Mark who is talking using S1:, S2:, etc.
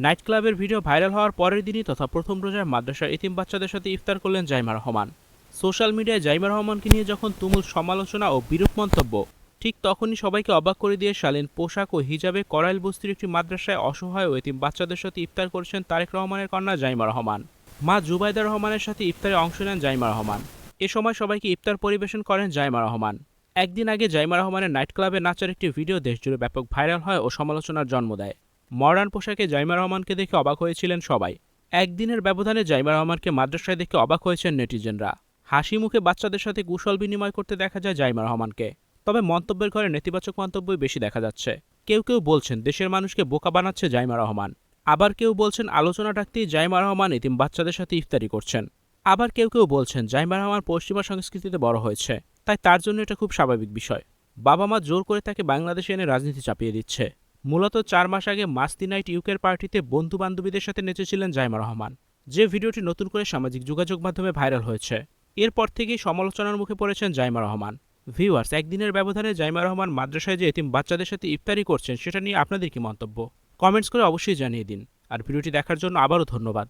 S1: Night ক্লাবের video viral হওয়ার পরের দিনই তথা প্রথম রোজায় মাদ্রাসার এতিম বাচ্চাদের সাথে ইফতার করলেন জাইমা রহমান। সোশ্যাল মিডিয়ায় জাইমা রহমানকে নিয়ে যখন তুমুল সমালোচনা ও বিরূপ মন্তব্য, ঠিক তখনই সবাইকে অবাক করে দিয়ে শালীন পোশাক ও হিজাবে করাইল বস্তির একটি মাদ্রাসায় অসহায় ও এতিম বাচ্চাদের সাথে ইফতার করেছেন তারেক রহমানের কন্যা জাইমা রহমান। মা জুবাইদা রহমানের সাথে ইফতারে অংশ নেন জাইমা রহমান। এ সময় সবাইকে ইফতার পরিবেশন করেন জাইমা রহমান। একদিন আগে জাইমা রহমানের নাইট ক্লাবে নাচার একটি ভিডিও দেশজুড়ে ব্যাপক ভাইরাল হয় ও সমালোচনার জন্ম দেয়। মডার্ন পোশাকে জাইমা রহমানকে দেখে অবাক হয়েছিলেন সবাই। একদিনের ব্যবধানে জাইমা রহমানকে মাদ্রাসায় দেখে অবাক হয়েছেন নেটিজেনরা। হাসি মুখে বাচ্চাদের সাথে কুশল বিনিময় করতে দেখা যায় জাইমা রহমানকে। তবে মন্তব্যের ঘরে নেতিবাচক মন্তব্যই বেশি দেখা যাচ্ছে। কেউ কেউ বলছেন দেশের মানুষকে বোকা বানাচ্ছে জাইমা রহমান। আবার কেউ বলছেন আলোচনা ডাকতেই জাইমা রহমান এতিম বাচ্চাদের সাথে ইফতারি করছেন। আবার কেউ কেউ বলছেন জাইমা রহমান পশ্চিমা সংস্কৃতিতে বড় হয়েছে, তাই তার জন্য এটা খুব স্বাভাবিক বিষয়। বাবা মা জোর করে তাকে বাংলাদেশে এনে রাজনীতি চাপিয়ে দিচ্ছে। মূলত 4 মাস আগে মাস্তি নাইট ইউকের পার্টিতে বন্ধু বান্ধবীদের সাথে নেচেছিলেন জাইমা রহমান, যে ভিডিওটি নতুন করে সামাজিক যোগাযোগ মাধ্যমে ভাইরাল হয়েছে। এরপর থেকেই সমালোচনার মুখে পড়েছেন জাইমা রহমান। ভিউয়ার্স, একদিনের ব্যবধানে জাইমা রহমান মাদ্রাসায় যে এতিম বাচ্চাদের সাথে ইফতারি করছেন সেটা নিয়ে আপনাদের কি মন্তব্য? কমেন্টস করে অবশ্যই জানিয়ে দিন। আর ভিডিওটি দেখার জন্য আবারও ধন্যবাদ।